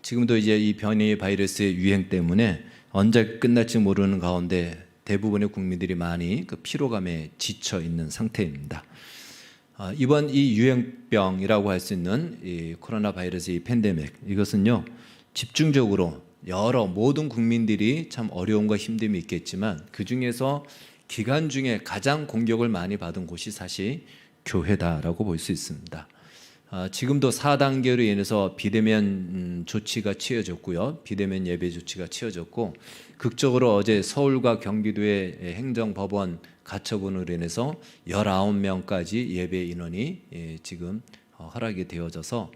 지금도 이제 이 변이 바이러스의 유행 때문에 언제 끝날지 모르는 가운데 대부분의 국민들이 많이 그 피로감에 지쳐 있는 상태입니다. 이번 이 유행병이라고 할 수 있는 이 코로나 바이러스의 팬데믹, 이것은요 집중적으로 모든 국민들이 참 어려움과 힘듦이 있겠지만 그 중에서 기간 중에 가장 공격을 많이 받은 곳이 사실 교회다라고 볼 수 있습니다. 지금도 4단계로 인해서 비대면 조치가 취해졌고요. 비대면 예배 조치가 취해졌고, 극적으로 어제 서울과 경기도의 행정법원 가처분으로 인해서 19명까지 예배 인원이 지금 허락이 되어져서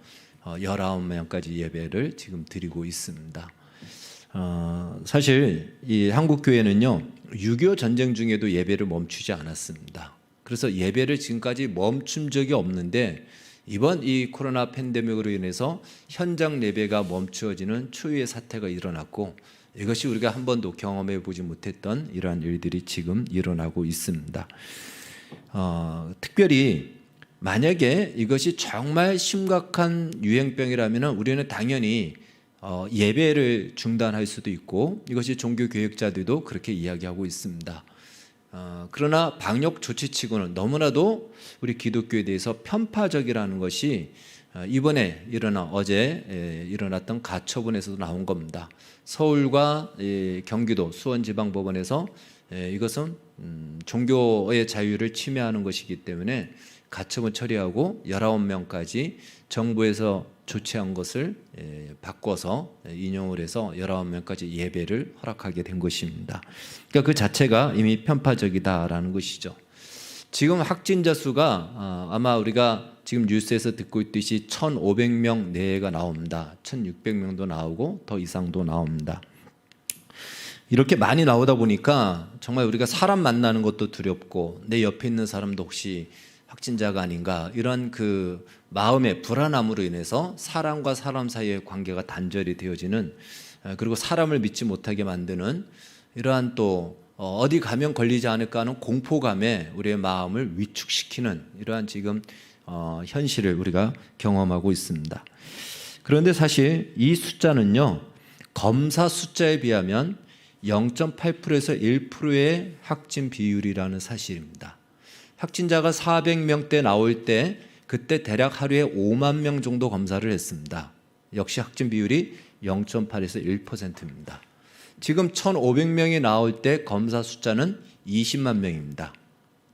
19명까지 예배를 지금 드리고 있습니다. 사실 이 한국 교회는요 6.25 전쟁 중에도 예배를 멈추지 않았습니다. 그래서 예배를 지금까지 멈춘 적이 없는데 이번 이 코로나 팬데믹으로 인해서 현장 예배가 멈추어지는 초유의 사태가 일어났고, 이것이 우리가 한 번도 경험해 보지 못했던 이러한 일들이 지금 일어나고 있습니다. 특별히 만약에 이것이 정말 심각한 유행병이라면 우리는 당연히 예배를 중단할 수도 있고, 이것이 종교 교육자들도 그렇게 이야기하고 있습니다. 그러나 방역 조치치고는 너무나도 우리 기독교에 대해서 편파적이라는 것이 이번에 어제 일어났던 가처분에서도 나온 겁니다. 서울과 경기도 수원지방법원에서 이것은 종교의 자유를 침해하는 것이기 때문에 가처분 처리하고 19명까지 정부에서 조치한 것을 바꿔서 인용을 해서 19명까지 예배를 허락하게 된 것입니다. 그러니까 그 자체가 이미 편파적이다라는 것이죠. 지금 확진자 수가 아마 우리가 지금 뉴스에서 듣고 있듯이 1,500명 내외가 나옵니다. 1,600명도 나오고 더 이상도 나옵니다. 이렇게 많이 나오다 보니까 정말 우리가 사람 만나는 것도 두렵고 내 옆에 있는 사람도 혹시 확진자가 아닌가, 이런 그 마음의 불안함으로 인해서 사람과 사람 사이의 관계가 단절이 되어지는, 그리고 사람을 믿지 못하게 만드는 이러한 또 어디 가면 걸리지 않을까 하는 공포감에 우리의 마음을 위축시키는 이러한 지금 현실을 우리가 경험하고 있습니다. 그런데 사실 이 숫자는요 검사 숫자에 비하면 0.8%에서 1%의 확진 비율이라는 사실입니다. 확진자가 400명대 나올 때 그때 대략 하루에 5만 명 정도 검사를 했습니다. 역시 확진 비율이 0.8에서 1%입니다. 지금 1,500명이 나올 때 검사 숫자는 20만 명입니다.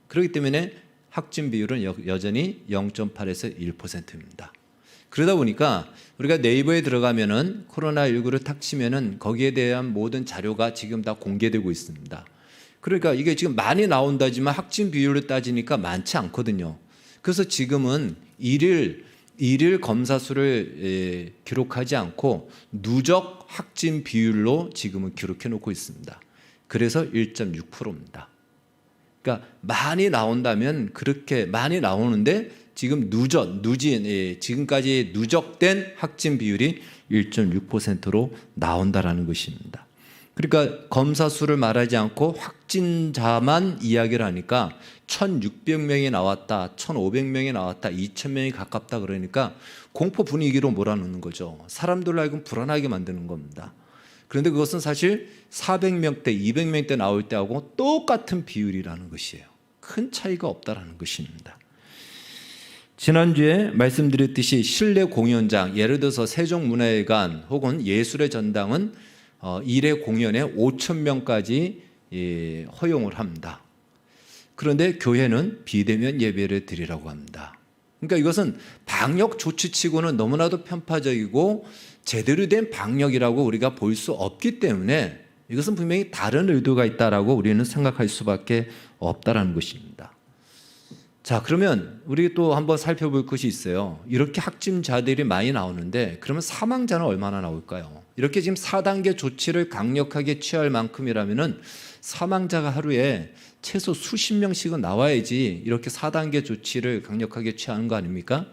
그렇기 때문에 확진 비율은 여전히 0.8에서 1%입니다. 그러다 보니까 우리가 네이버에 들어가면은 코로나19를 탁 치면은 거기에 대한 모든 자료가 지금 다 공개되고 있습니다. 그러니까 이게 지금 많이 나온다지만 확진 비율을 따지니까 많지 않거든요. 그래서 지금은 일일 검사 수를 기록하지 않고 누적 확진 비율로 지금은 기록해 놓고 있습니다. 그래서 1.6%입니다. 그러니까 많이 나온다면 그렇게 많이 나오는데 지금 지금까지 누적된 확진 비율이 1.6%로 나온다라는 것입니다. 그러니까 검사 수를 말하지 않고 확진자만 이야기를 하니까 1,600명이 나왔다, 1,500명이 나왔다, 2,000명이 가깝다 그러니까 공포 분위기로 몰아넣는 거죠. 사람들로 하여금 불안하게 만드는 겁니다. 그런데 그것은 사실 400명대, 200명대 나올 때하고 똑같은 비율이라는 것이에요. 큰 차이가 없다라는 것입니다. 지난주에 말씀드렸듯이 실내 공연장, 예를 들어서 세종문화회관 혹은 예술의 전당은 일회 공연에 5,000명까지 허용을 합니다. 그런데 교회는 비대면 예배를 드리라고 합니다. 그러니까 이것은 방역 조치치고는 너무나도 편파적이고 제대로 된 방역이라고 우리가 볼 수 없기 때문에 이것은 분명히 다른 의도가 있다라고 우리는 생각할 수밖에 없다라는 것입니다. 자, 그러면 우리 또 한번 살펴볼 것이 있어요. 이렇게 확진자들이 많이 나오는데 그러면 사망자는 얼마나 나올까요? 이렇게 지금 4단계 조치를 강력하게 취할 만큼이라면은 사망자가 하루에 최소 수십 명씩은 나와야지 이렇게 4단계 조치를 강력하게 취하는 거 아닙니까?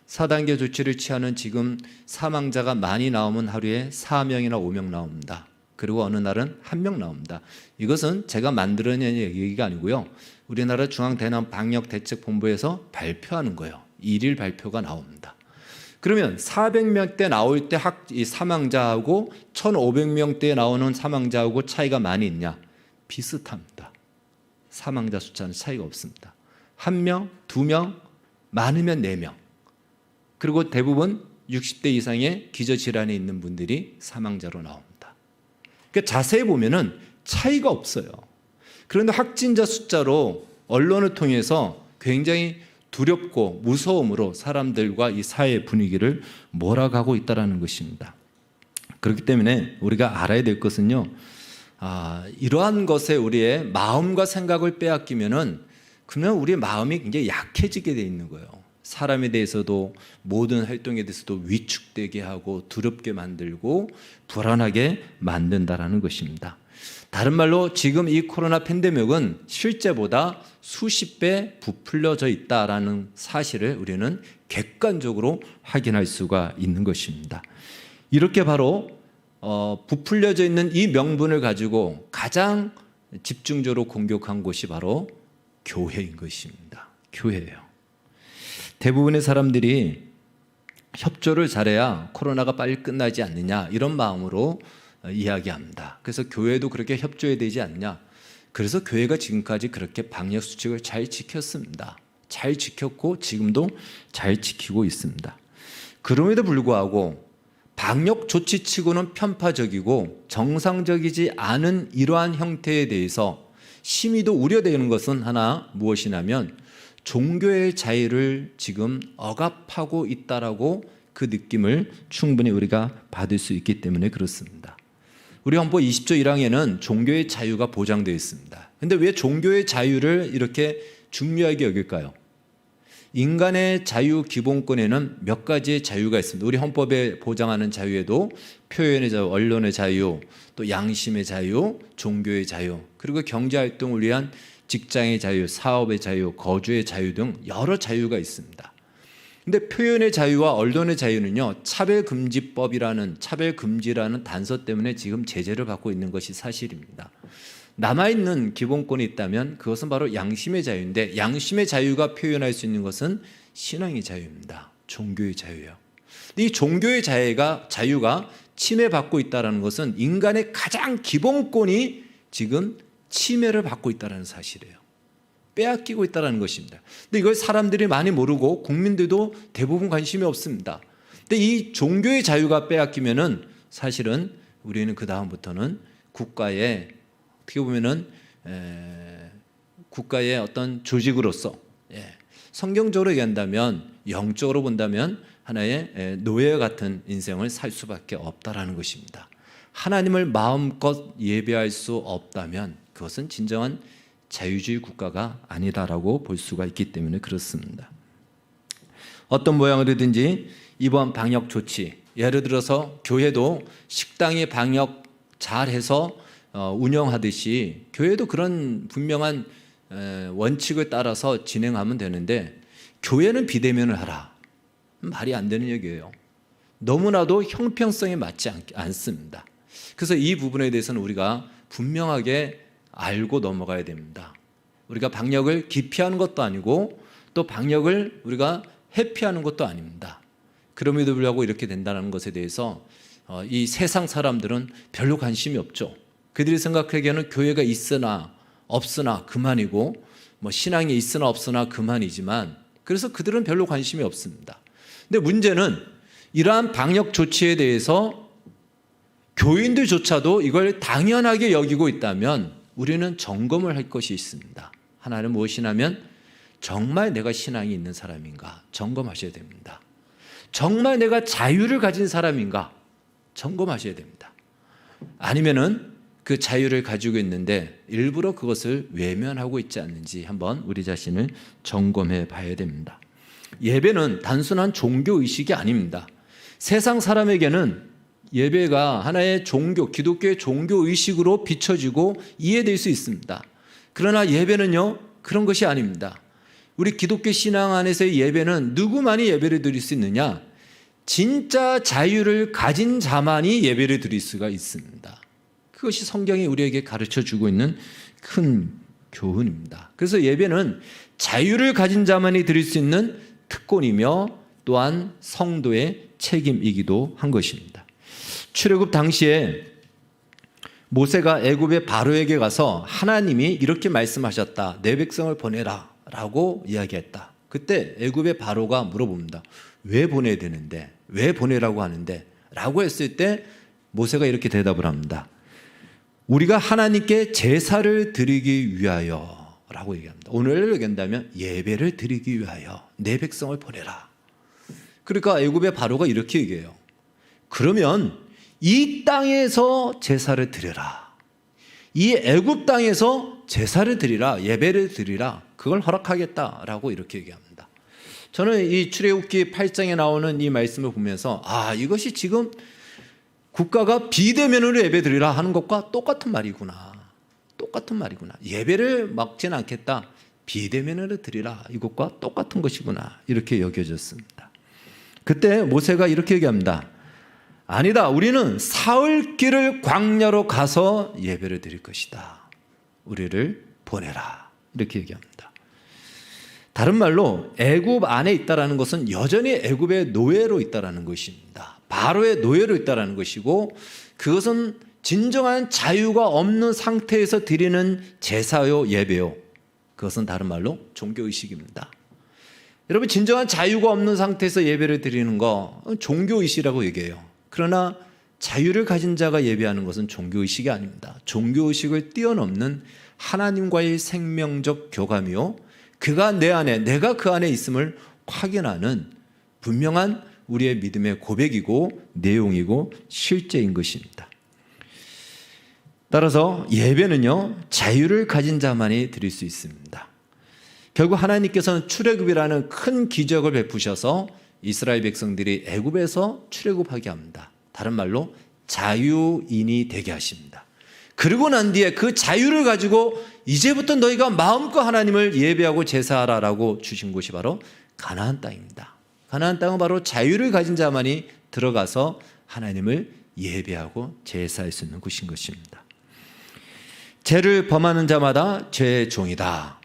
4단계 조치를 취하는 지금 사망자가 많이 나오면 하루에 4명이나 5명 나옵니다. 그리고 어느 날은 1명 나옵니다. 이것은 제가 만들어낸 얘기가 아니고요. 우리나라 중앙대남방역대책본부에서 발표하는 거예요. 일일 발표가 나옵니다. 그러면 400명대 나올 때 이 사망자하고 1500명대에 나오는 사망자하고 차이가 많이 있냐? 비슷합니다. 사망자 숫자는 차이가 없습니다. 1명, 2명, 많으면 4명. 그리고 대부분 60대 이상의 기저질환이 있는 분들이 사망자로 나옵니다. 그러니까 자세히 보면은 차이가 없어요. 그런데 확진자 숫자로 언론을 통해서 굉장히 두렵고 무서움으로 사람들과 이 사회 분위기를 몰아가고 있다는 것입니다. 그렇기 때문에 우리가 알아야 될 것은요, 이러한 것에 우리의 마음과 생각을 빼앗기면은 그러면 우리의 마음이 굉장히 약해지게 돼 있는 거예요. 사람에 대해서도 모든 활동에 대해서도 위축되게 하고 두렵게 만들고 불안하게 만든다라는 것입니다. 다른 말로 지금 이 코로나 팬데믹은 실제보다 수십 배 부풀려져 있다라는 사실을 우리는 객관적으로 확인할 수가 있는 것입니다. 이렇게 바로 부풀려져 있는 이 명분을 가지고 가장 집중적으로 공격한 곳이 바로 교회인 것입니다. 교회예요. 대부분의 사람들이 협조를 잘해야 코로나가 빨리 끝나지 않느냐 이런 마음으로 이야기합니다. 그래서 교회도 그렇게 협조해야 되지 않냐. 그래서 교회가 지금까지 그렇게 방역 수칙을 잘 지켰습니다. 잘 지켰고 지금도 잘 지키고 있습니다. 그럼에도 불구하고 방역 조치치고는 편파적이고 정상적이지 않은 이러한 형태에 대해서 심히도 우려되는 것은 하나 무엇이냐면 종교의 자유를 지금 억압하고 있다라고 그 느낌을 충분히 우리가 받을 수 있기 때문에 그렇습니다. 우리 헌법 20조 1항에는 종교의 자유가 보장되어 있습니다. 그런데 왜 종교의 자유를 이렇게 중요하게 여길까요? 인간의 자유 기본권에는 몇 가지의 자유가 있습니다. 우리 헌법에 보장하는 자유에도 표현의 자유, 언론의 자유, 또 양심의 자유, 종교의 자유, 그리고 경제활동을 위한 직장의 자유, 사업의 자유, 거주의 자유 등 여러 자유가 있습니다. 근데 표현의 자유와 언론의 자유는요, 차별금지라는 단서 때문에 지금 제재를 받고 있는 것이 사실입니다. 남아있는 기본권이 있다면 그것은 바로 양심의 자유인데, 양심의 자유가 표현할 수 있는 것은 신앙의 자유입니다. 종교의 자유예요. 이 종교의 자유가 침해받고 있다는 것은 인간의 가장 기본권이 지금 침해를 받고 있다는 사실이에요. 빼앗기고 있다는 것입니다. 근데 이걸 사람들이 많이 모르고 국민들도 대부분 관심이 없습니다. 근데 이 종교의 자유가 빼앗기면은 사실은 우리는 그 다음부터는 국가의 어떻게 보면은 국가의 어떤 조직으로서 성경적으로 얘기한다면 영적으로 본다면 하나의 노예 같은 인생을 살 수밖에 없다라는 것입니다. 하나님을 마음껏 예배할 수 없다면 그것은 진정한 자유주의 국가가 아니다라고 볼 수가 있기 때문에 그렇습니다. 어떤 모양으로든지 이번 방역 조치, 예를 들어서 교회도 식당에 방역 잘해서 운영하듯이 교회도 그런 분명한 원칙을 따라서 진행하면 되는데 교회는 비대면을 하라. 말이 안 되는 얘기예요. 너무나도 형평성에 맞지 않습니다. 그래서 이 부분에 대해서는 우리가 분명하게 알고 넘어가야 됩니다. 우리가 방역을 기피하는 것도 아니고 또 방역을 우리가 회피하는 것도 아닙니다. 그럼에도 불구하고 이렇게 된다는 것에 대해서 이 세상 사람들은 별로 관심이 없죠. 그들이 생각하기에는 교회가 있으나 없으나 그만이고 뭐 신앙이 있으나 없으나 그만이지만 그래서 그들은 별로 관심이 없습니다. 근데 문제는 이러한 방역 조치에 대해서 교인들조차도 이걸 당연하게 여기고 있다면 우리는 점검을 할 것이 있습니다. 하나는 무엇이냐면 정말 내가 신앙이 있는 사람인가 점검하셔야 됩니다. 정말 내가 자유를 가진 사람인가 점검하셔야 됩니다. 아니면은 그 자유를 가지고 있는데 일부러 그것을 외면하고 있지 않는지 한번 우리 자신을 점검해 봐야 됩니다. 예배는 단순한 종교의식이 아닙니다. 세상 사람에게는 예배가 하나의 종교, 기독교의 종교의식으로 비춰지고 이해될 수 있습니다. 그러나 예배는요, 그런 것이 아닙니다. 우리 기독교 신앙 안에서의 예배는 누구만이 예배를 드릴 수 있느냐? 진짜 자유를 가진 자만이 예배를 드릴 수가 있습니다. 그것이 성경이 우리에게 가르쳐주고 있는 큰 교훈입니다. 그래서 예배는 자유를 가진 자만이 드릴 수 있는 특권이며 또한 성도의 책임이기도 한 것입니다. 출애굽 당시에 모세가 애굽의 바로에게 가서 하나님이 이렇게 말씀하셨다. 내 백성을 보내라 라고 이야기했다. 그때 애굽의 바로가 물어봅니다. 왜 보내야 되는데? 왜 보내라고 하는데? 라고 했을 때 모세가 이렇게 대답을 합니다. 우리가 하나님께 제사를 드리기 위하여 라고 얘기합니다. 오늘로 얘기한다면 예배를 드리기 위하여 내 백성을 보내라. 그러니까 애굽의 바로가 이렇게 얘기해요. 그러면 이 땅에서 제사를 드려라. 이 애굽 땅에서 제사를 드리라. 예배를 드리라. 그걸 허락하겠다라고 이렇게 얘기합니다. 저는 이 출애굽기 8장에 나오는 이 말씀을 보면서 이것이 지금 국가가 비대면으로 예배 드리라 하는 것과 똑같은 말이구나. 똑같은 말이구나. 예배를 막지는 않겠다. 비대면으로 드리라. 이것과 똑같은 것이구나. 이렇게 여겨졌습니다. 그때 모세가 이렇게 얘기합니다. 아니다. 우리는 사흘길을 광야로 가서 예배를 드릴 것이다. 우리를 보내라. 이렇게 얘기합니다. 다른 말로 애굽 안에 있다라는 것은 여전히 애굽의 노예로 있다라는 것입니다. 바로의 노예로 있다라는 것이고 그것은 진정한 자유가 없는 상태에서 드리는 제사요 예배요. 그것은 다른 말로 종교의식입니다. 여러분 진정한 자유가 없는 상태에서 예배를 드리는 거 종교의식이라고 얘기해요. 그러나 자유를 가진 자가 예배하는 것은 종교의식이 아닙니다. 종교의식을 뛰어넘는 하나님과의 생명적 교감이요. 그가 내 안에 내가 그 안에 있음을 확인하는 분명한 우리의 믿음의 고백이고 내용이고 실제인 것입니다. 따라서 예배는요. 자유를 가진 자만이 드릴 수 있습니다. 결국 하나님께서는 출애굽이라는 큰 기적을 베푸셔서 이스라엘 백성들이 애굽에서 출애굽하게 합니다. 다른 말로 자유인이 되게 하십니다. 그러고 난 뒤에 그 자유를 가지고 이제부터 너희가 마음껏 하나님을 예배하고 제사하라라고 주신 곳이 바로 가나안 땅입니다. 가나안 땅은 바로 자유를 가진 자만이 들어가서 하나님을 예배하고 제사할 수 있는 곳인 것입니다. 죄를 범하는 자마다 죄의 종이다.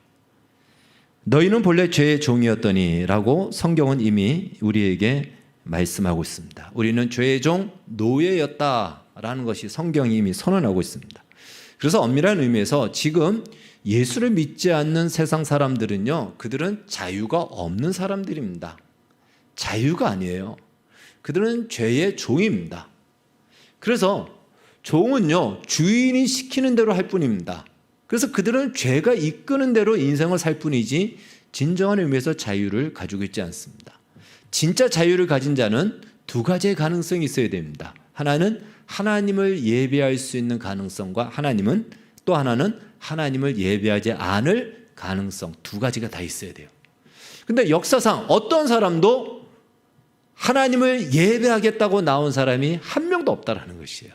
너희는 본래 죄의 종이었더니 라고 성경은 이미 우리에게 말씀하고 있습니다. 우리는 죄의 종 노예였다라는 것이 성경이 이미 선언하고 있습니다. 그래서 엄밀한 의미에서 지금 예수를 믿지 않는 세상 사람들은요, 그들은 자유가 없는 사람들입니다. 자유가 아니에요. 그들은 죄의 종입니다. 그래서 종은요, 주인이 시키는 대로 할 뿐입니다. 그래서 그들은 죄가 이끄는 대로 인생을 살 뿐이지 진정한 의미에서 자유를 가지고 있지 않습니다. 진짜 자유를 가진 자는 두 가지의 가능성이 있어야 됩니다. 하나는 하나님을 예배할 수 있는 가능성과 또 하나는 하나님을 예배하지 않을 가능성, 두 가지가 다 있어야 돼요. 근데 역사상 어떤 사람도 하나님을 예배하겠다고 나온 사람이 한 명도 없다라는 것이에요.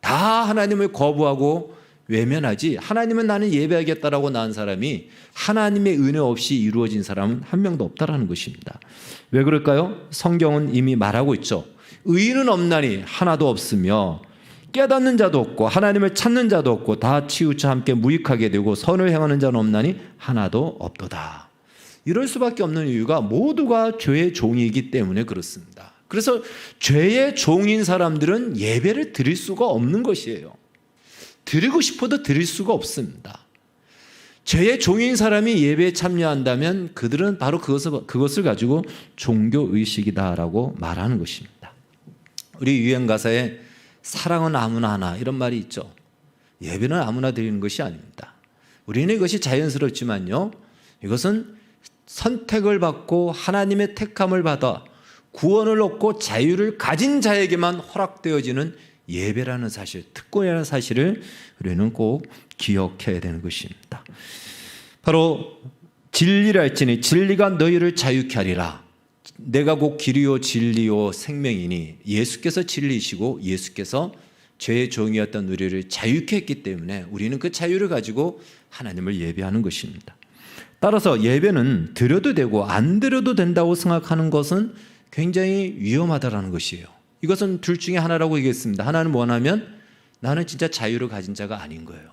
다 하나님을 거부하고 외면하지 하나님은 나는 예배하겠다라고 나온 사람이 하나님의 은혜 없이 이루어진 사람은 한 명도 없다라는 것입니다. 왜 그럴까요? 성경은 이미 말하고 있죠. 의인은 없나니 하나도 없으며 깨닫는 자도 없고 하나님을 찾는 자도 없고 다 치우쳐 함께 무익하게 되고 선을 행하는 자는 없나니 하나도 없도다. 이럴 수밖에 없는 이유가 모두가 죄의 종이기 때문에 그렇습니다. 그래서 죄의 종인 사람들은 예배를 드릴 수가 없는 것이에요. 드리고 싶어도 드릴 수가 없습니다. 죄의 종인 사람이 예배에 참여한다면 그들은 바로 그것을 가지고 종교의식이다라고 말하는 것입니다. 우리 유행가사에 사랑은 아무나 하나 이런 말이 있죠. 예배는 아무나 드리는 것이 아닙니다. 우리는 이것이 자연스럽지만요, 이것은 선택을 받고 하나님의 택함을 받아 구원을 얻고 자유를 가진 자에게만 허락되어지는 예배라는 사실, 특권이라는 사실을 우리는 꼭 기억해야 되는 것입니다. 바로 진리랄지니 진리가 너희를 자유케 하리라. 내가 곧 길이요 진리요 생명이니 예수께서 진리이시고 예수께서 죄의 종이었던 우리를 자유케 했기 때문에 우리는 그 자유를 가지고 하나님을 예배하는 것입니다. 따라서 예배는 드려도 되고 안 드려도 된다고 생각하는 것은 굉장히 위험하다라는 것이에요. 이것은 둘 중에 하나라고 얘기했습니다. 하나는 뭐냐면 나는 진짜 자유를 가진 자가 아닌 거예요.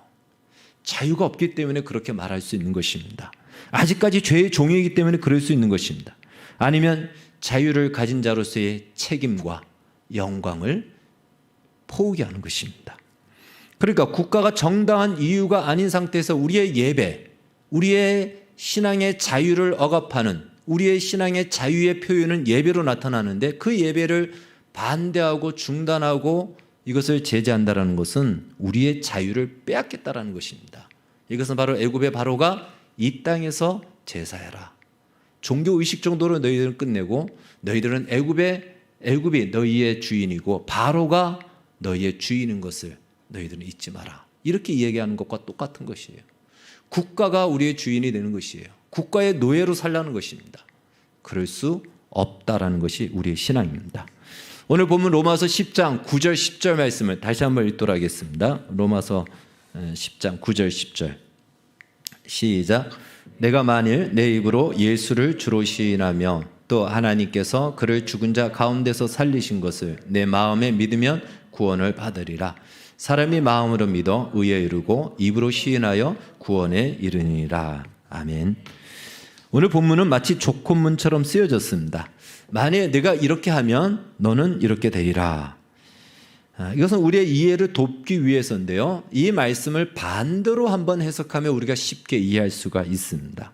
자유가 없기 때문에 그렇게 말할 수 있는 것입니다. 아직까지 죄의 종이기 때문에 그럴 수 있는 것입니다. 아니면 자유를 가진 자로서의 책임과 영광을 포기하는 것입니다. 그러니까 국가가 정당한 이유가 아닌 상태에서 우리의 예배, 우리의 신앙의 자유를 억압하는, 우리의 신앙의 자유의 표현은 예배로 나타나는데 그 예배를 반대하고 중단하고 이것을 제재한다는 것은 우리의 자유를 빼앗겠다라는 것입니다. 이것은 바로 애굽의 바로가 이 땅에서 제사해라, 종교의식 정도로 너희들은 끝내고 너희들은 애굽이 너희의 주인이고 바로가 너희의 주인인 것을 너희들은 잊지 마라, 이렇게 이야기하는 것과 똑같은 것이에요. 국가가 우리의 주인이 되는 것이에요. 국가의 노예로 살라는 것입니다. 그럴 수 없다라는 것이 우리의 신앙입니다. 오늘 보면 로마서 10장 9절 10절 말씀을 다시 한번 읽도록 하겠습니다. 로마서 10장 9절 10절 시작. 내가 만일 내 입으로 예수를 주로 시인하며 또 하나님께서 그를 죽은 자 가운데서 살리신 것을 내 마음에 믿으면 구원을 받으리라. 사람이 마음으로 믿어 의에 이르고 입으로 시인하여 구원에 이르니라. 아멘. 오늘 본문은 마치 조건문처럼 쓰여졌습니다. 만일 내가 이렇게 하면 너는 이렇게 되리라. 이것은 우리의 이해를 돕기 위해서인데요, 이 말씀을 반대로 한번 해석하면 우리가 쉽게 이해할 수가 있습니다.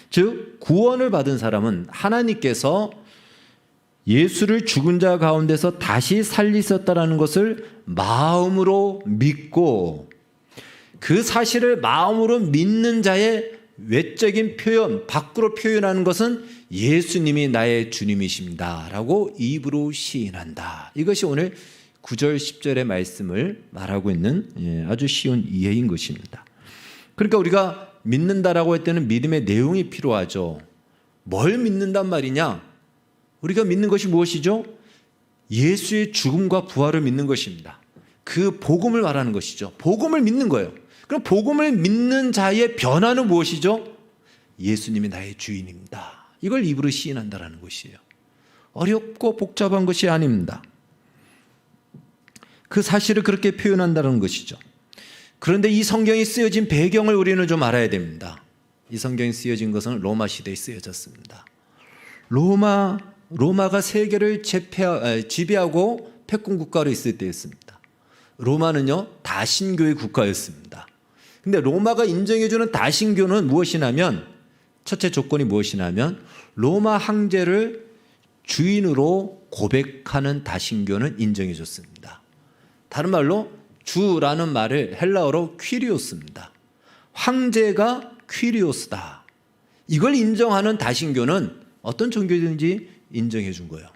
즉 구원을 받은 사람은 하나님께서 예수를 죽은 자 가운데서 다시 살리셨다는 것을 마음으로 믿고 그 사실을 마음으로 믿는 자의 외적인 표현, 밖으로 표현하는 것은 예수님이 나의 주님이십니다 라고 입으로 시인한다. 이것이 오늘 9절 10절의 말씀을 말하고 있는 아주 쉬운 이해인 것입니다. 그러니까 우리가 믿는다라고 할 때는 믿음의 내용이 필요하죠. 뭘 믿는단 말이냐? 우리가 믿는 것이 무엇이죠? 예수의 죽음과 부활을 믿는 것입니다. 그 복음을 말하는 것이죠. 복음을 믿는 거예요. 그럼 복음을 믿는 자의 변화는 무엇이죠? 예수님이 나의 주인입니다. 이걸 입으로 시인한다는 것이에요. 어렵고 복잡한 것이 아닙니다. 그 사실을 그렇게 표현한다는 것이죠. 그런데 이 성경이 쓰여진 배경을 우리는 좀 알아야 됩니다. 이 성경이 쓰여진 것은 로마 시대에 쓰여졌습니다. 로마가 세계를 지배하고 패권 국가로 있을 때였습니다. 로마는요, 다신교의 국가였습니다. 근데 로마가 인정해주는 다신교는 무엇이냐면, 첫째 조건이 무엇이냐면 로마 황제를 주인으로 고백하는 다신교는 인정해줬습니다. 다른 말로 주라는 말을 헬라어로 퀴리오스입니다. 황제가 퀴리오스다. 이걸 인정하는 다신교는 어떤 종교든지 인정해 준 거예요.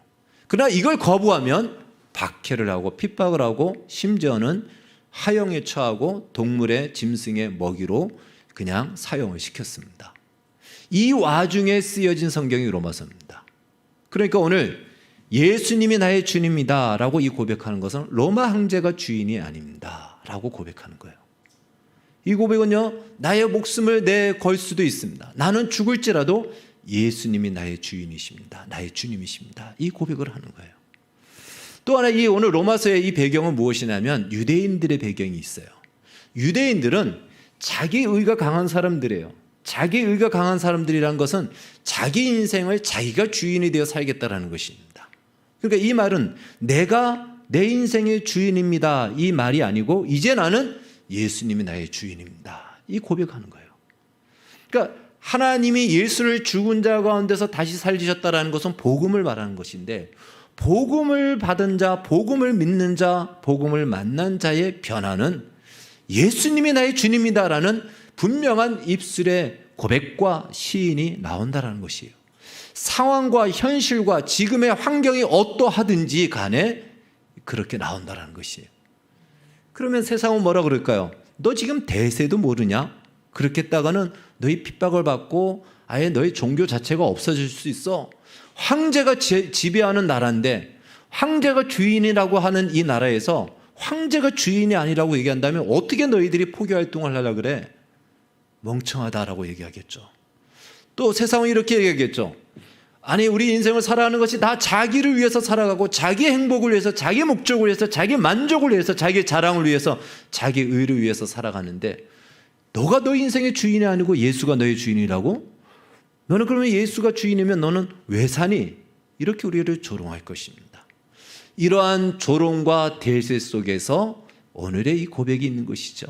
그러나 이걸 거부하면 박해를 하고 핍박을 하고 심지어는 하형에 처하고 동물의 짐승의 먹이로 그냥 사용을 시켰습니다. 이 와중에 쓰여진 성경이 로마서입니다. 그러니까 오늘 예수님이 나의 주님이다 라고 이 고백하는 것은 로마 황제가 주인이 아닙니다 라고 고백하는 거예요. 이 고백은요, 나의 목숨을 내걸 수도 있습니다. 나는 죽을지라도 예수님이 나의 주인이십니다. 나의 주님이십니다. 이 고백을 하는 거예요. 또 하나 이 오늘 로마서의 이 배경은 무엇이냐면 유대인들의 배경이 있어요. 유대인들은 자기 의가 강한 사람들이에요. 자기 의가 강한 사람들이란 것은 자기 인생을 자기가 주인이 되어 살겠다라는 것입니다. 그러니까 이 말은 내가 내 인생의 주인입니다. 이 말이 아니고 이제 나는 예수님이 나의 주인입니다. 이 고백하는 거예요. 그러니까 하나님이 예수를 죽은 자 가운데서 다시 살리셨다라는 것은 복음을 말하는 것인데, 복음을 받은 자, 복음을 믿는 자, 복음을 만난 자의 변화는 예수님이 나의 주님이다라는 분명한 입술의 고백과 시인이 나온다라는 것이에요. 상황과 현실과 지금의 환경이 어떠하든지 간에 그렇게 나온다라는 것이에요. 그러면 세상은 뭐라 그럴까요? 너 지금 대세도 모르냐? 그렇게 했다가는 너희 핍박을 받고 아예 너희 종교 자체가 없어질 수 있어. 황제가 지배하는 나라인데, 황제가 주인이라고 하는 이 나라에서 황제가 주인이 아니라고 얘기한다면 어떻게 너희들이 포교활동을 하려고 그래? 멍청하다라고 얘기하겠죠. 또 세상은 이렇게 얘기하겠죠. 아니, 우리 인생을 살아가는 것이 다 자기를 위해서 살아가고 자기 행복을 위해서, 자기 목적을 위해서, 자기 만족을 위해서, 자기 자랑을 위해서, 자기 의를 위해서 살아가는데 너가 너희 인생의 주인이 아니고 예수가 너의 주인이라고? 너는 그러면 예수가 주인이면 너는 왜 사니? 이렇게 우리를 조롱할 것입니다. 이러한 조롱과 대세 속에서 오늘의 이 고백이 있는 것이죠.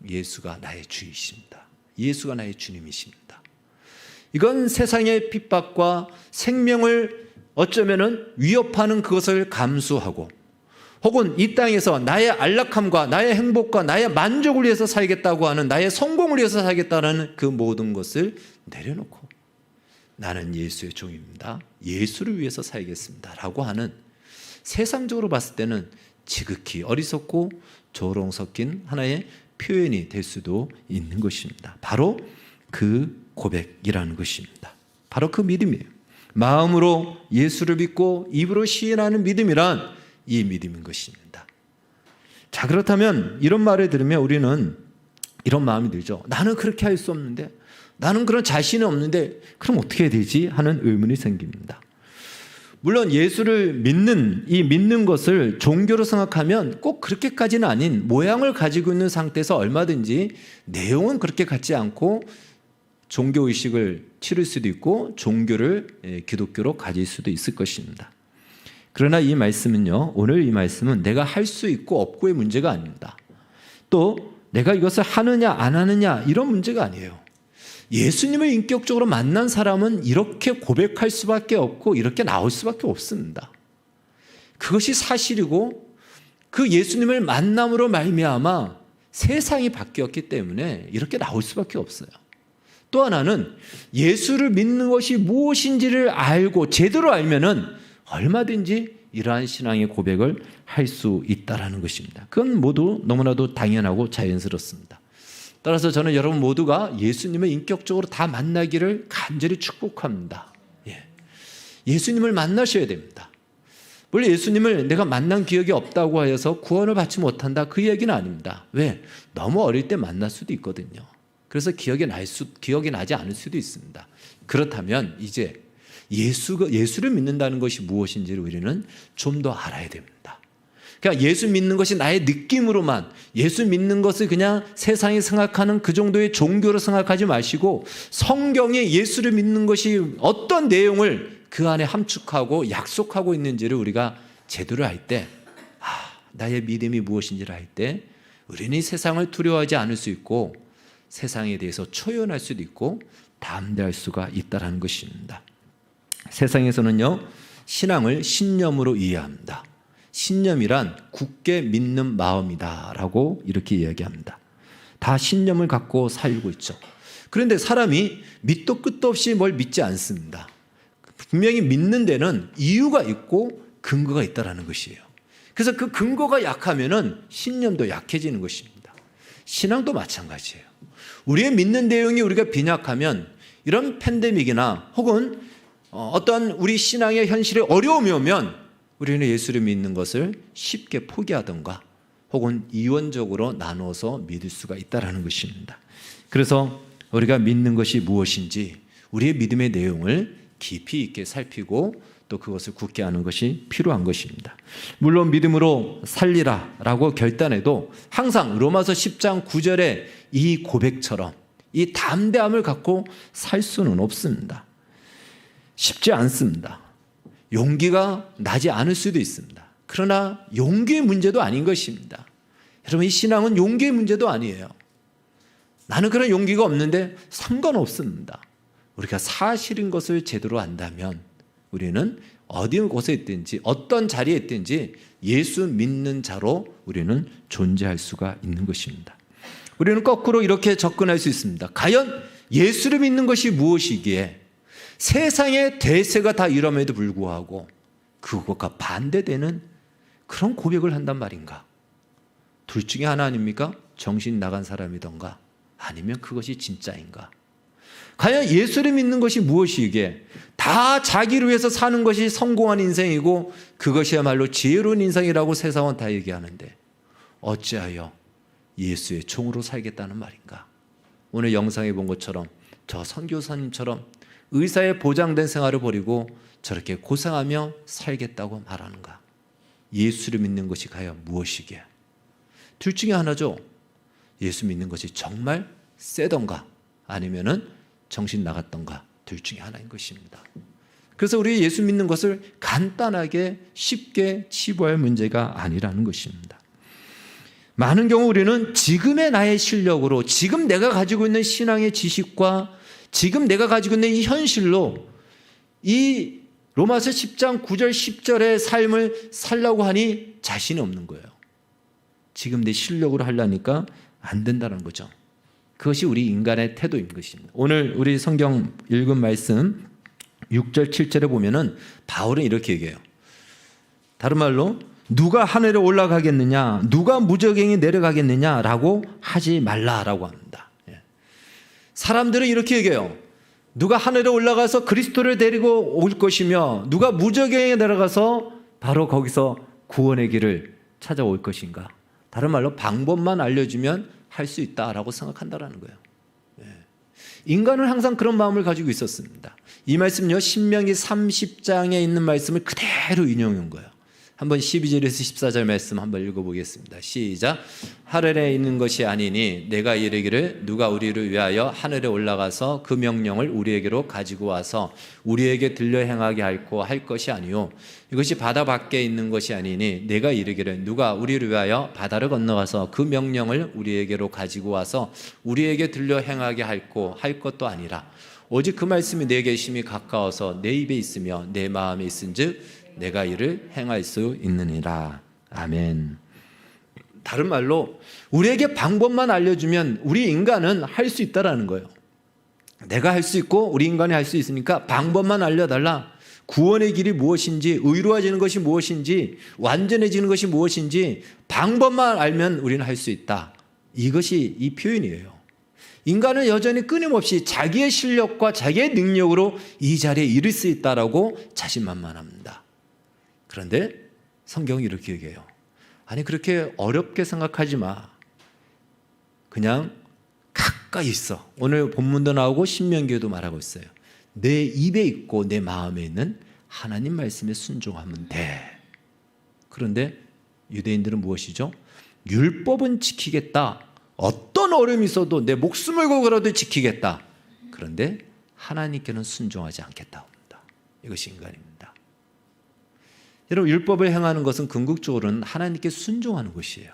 예수가 나의 주이십니다. 예수가 나의 주님이십니다. 이건 세상의 핍박과 생명을 어쩌면은 위협하는 그것을 감수하고, 혹은 이 땅에서 나의 안락함과 나의 행복과 나의 만족을 위해서 살겠다고 하는, 나의 성공을 위해서 살겠다는 그 모든 것을 내려놓고 나는 예수의 종입니다, 예수를 위해서 살겠습니다 라고 하는, 세상적으로 봤을 때는 지극히 어리석고 조롱 섞인 하나의 표현이 될 수도 있는 것입니다. 바로 그 고백이라는 것입니다. 바로 그 믿음이에요. 마음으로 예수를 믿고 입으로 시인하는 믿음이란 이 믿음인 것입니다. 자, 그렇다면 이런 말을 들으면 우리는 이런 마음이 들죠. 나는 그렇게 할 수 없는데, 나는 그런 자신이 없는데 그럼 어떻게 해야 되지? 하는 의문이 생깁니다. 물론 예수를 믿는, 이 믿는 것을 종교로 생각하면 꼭 그렇게까지는 아닌 모양을 가지고 있는 상태에서 얼마든지 내용은 그렇게 같지 않고 종교의식을 치를 수도 있고 종교를 기독교로 가질 수도 있을 것입니다. 그러나 이 말씀은요, 오늘 이 말씀은 내가 할 수 있고 없고의 문제가 아닙니다. 또 내가 이것을 하느냐 안 하느냐 이런 문제가 아니에요. 예수님을 인격적으로 만난 사람은 이렇게 고백할 수밖에 없고 이렇게 나올 수밖에 없습니다. 그것이 사실이고 그 예수님을 만남으로 말미암아 세상이 바뀌었기 때문에 이렇게 나올 수밖에 없어요. 또 하나는 예수를 믿는 것이 무엇인지를 알고 제대로 알면은 얼마든지 이러한 신앙의 고백을 할 수 있다는 것입니다. 그건 모두 너무나도 당연하고 자연스럽습니다. 따라서 저는 여러분 모두가 예수님을 인격적으로 다 만나기를 간절히 축복합니다. 예수님을 만나셔야 됩니다. 원래 예수님을 내가 만난 기억이 없다고 하여서 구원을 받지 못한다, 그 얘기는 아닙니다. 왜? 너무 어릴 때 만날 수도 있거든요. 그래서 기억이 나지 않을 수도 있습니다. 그렇다면 이제 예수를 믿는다는 것이 무엇인지를 우리는 좀 더 알아야 됩니다. 그러니까 예수 믿는 것이 나의 느낌으로만, 예수 믿는 것을 그냥 세상이 생각하는 그 정도의 종교로 생각하지 마시고 성경에 예수를 믿는 것이 어떤 내용을 그 안에 함축하고 약속하고 있는지를 우리가 제대로 알 때, 나의 믿음이 무엇인지를 알 때 우리는 이 세상을 두려워하지 않을 수 있고 세상에 대해서 초연할 수도 있고 담대할 수가 있다는 것입니다. 세상에서는요, 신앙을 신념으로 이해합니다. 신념이란 굳게 믿는 마음이다라고 이렇게 이야기합니다. 다 신념을 갖고 살고 있죠. 그런데 사람이 밑도 끝도 없이 뭘 믿지 않습니다. 분명히 믿는 데는 이유가 있고 근거가 있다는 것이에요. 그래서 그 근거가 약하면은 신념도 약해지는 것입니다. 신앙도 마찬가지예요. 우리의 믿는 내용이 우리가 빈약하면 이런 팬데믹이나 혹은 어떤 우리 신앙의 현실에 어려움이 오면 우리는 예수를 믿는 것을 쉽게 포기하던가 혹은 이원적으로 나눠서 믿을 수가 있다는 것입니다. 그래서 우리가 믿는 것이 무엇인지 우리의 믿음의 내용을 깊이 있게 살피고 또 그것을 굳게 하는 것이 필요한 것입니다. 물론 믿음으로 살리라 라고 결단해도 항상 로마서 10장 9절의 이 고백처럼 이 담대함을 갖고 살 수는 없습니다. 쉽지 않습니다. 용기가 나지 않을 수도 있습니다. 그러나 용기의 문제도 아닌 것입니다. 여러분, 이 신앙은 용기의 문제도 아니에요. 나는 그런 용기가 없는데 상관없습니다. 우리가 사실인 것을 제대로 안다면 우리는 어디 곳에 있든지 어떤 자리에 있든지 예수 믿는 자로 우리는 존재할 수가 있는 것입니다. 우리는 거꾸로 이렇게 접근할 수 있습니다. 과연 예수를 믿는 것이 무엇이기에 세상의 대세가 다 이럼에도 불구하고 그것과 반대되는 그런 고백을 한단 말인가? 둘 중에 하나 아닙니까? 정신 나간 사람이던가 아니면 그것이 진짜인가? 과연 예수를 믿는 것이 무엇이기에 다 자기를 위해서 사는 것이 성공한 인생이고 그것이야말로 지혜로운 인생이라고 세상은 다 얘기하는데 어찌하여 예수의 종으로 살겠다는 말인가? 오늘 영상에 본 것처럼 저 선교사님처럼 의사에 보장된 생활을 버리고 저렇게 고생하며 살겠다고 말하는가? 예수를 믿는 것이 과연 무엇이기에? 둘 중에 하나죠. 예수 믿는 것이 정말 세던가 아니면은 정신 나갔던가 둘 중에 하나인 것입니다. 그래서 우리 예수 믿는 것을 간단하게 쉽게 치부할 문제가 아니라는 것입니다. 많은 경우 우리는 지금의 나의 실력으로, 지금 내가 가지고 있는 신앙의 지식과 지금 내가 가지고 있는 이 현실로 이 로마서 10장 9절 10절의 삶을 살려고 하니 자신이 없는 거예요. 지금 내 실력으로 하려니까 안 된다는 거죠. 그것이 우리 인간의 태도인 것입니다. 오늘 우리 성경 읽은 말씀 6절 7절에 보면은 바울은 이렇게 얘기해요. 다른 말로 누가 하늘에 올라가겠느냐, 누가 무저갱이 내려가겠느냐라고 하지 말라라고 합니다. 사람들은 이렇게 얘기해요. 누가 하늘에 올라가서 그리스도를 데리고 올 것이며 누가 무저갱에 내려가서 바로 거기서 구원의 길을 찾아올 것인가. 다른 말로 방법만 알려주면 할 수 있다라고 생각한다라는 거예요. 인간은 항상 그런 마음을 가지고 있었습니다. 이 말씀요, 신명기 30장에 있는 말씀을 그대로 인용한 거예요. 한번 12절에서 14절 말씀 한번 읽어보겠습니다. 시작. 하늘에 있는 것이 아니니 내가 이르기를 누가 우리를 위하여 하늘에 올라가서 그 명령을 우리에게로 가지고 와서 우리에게 들려 행하게 할고 할 것이 아니요 이것이 바다 밖에 있는 것이 아니니 내가 이르기를 누가 우리를 위하여 바다를 건너가서 그 명령을 우리에게로 가지고 와서 우리에게 들려 행하게 할고 할 것도 아니라 오직 그 말씀이 내 계심이 가까워서 내 입에 있으며 내 마음에 있은즉 내가 이를 행할 수 있느니라. 아멘. 다른 말로 우리에게 방법만 알려주면 우리 인간은 할 수 있다라는 거예요. 내가 할 수 있고 우리 인간이 할 수 있으니까 방법만 알려달라. 구원의 길이 무엇인지, 의로워지는 것이 무엇인지, 완전해지는 것이 무엇인지 방법만 알면 우리는 할 수 있다. 이것이 이 표현이에요. 인간은 여전히 끊임없이 자기의 실력과 자기의 능력으로 이 자리에 이를 수 있다라고 자신만만합니다. 그런데 성경이 이렇게 얘기해요. 아니 그렇게 어렵게 생각하지 마. 그냥 가까이 있어. 오늘 본문도 나오고 신명기에도 말하고 있어요. 내 입에 있고 내 마음에 있는 하나님 말씀에 순종하면 돼. 그런데 유대인들은 무엇이죠? 율법은 지키겠다. 어떤 어려움이 있어도 내 목숨을 걸고라도 지키겠다. 그런데 하나님께는 순종하지 않겠다고 합니다. 이것이 인간입니다. 여러분, 율법을 행하는 것은 궁극적으로는 하나님께 순종하는 것이에요.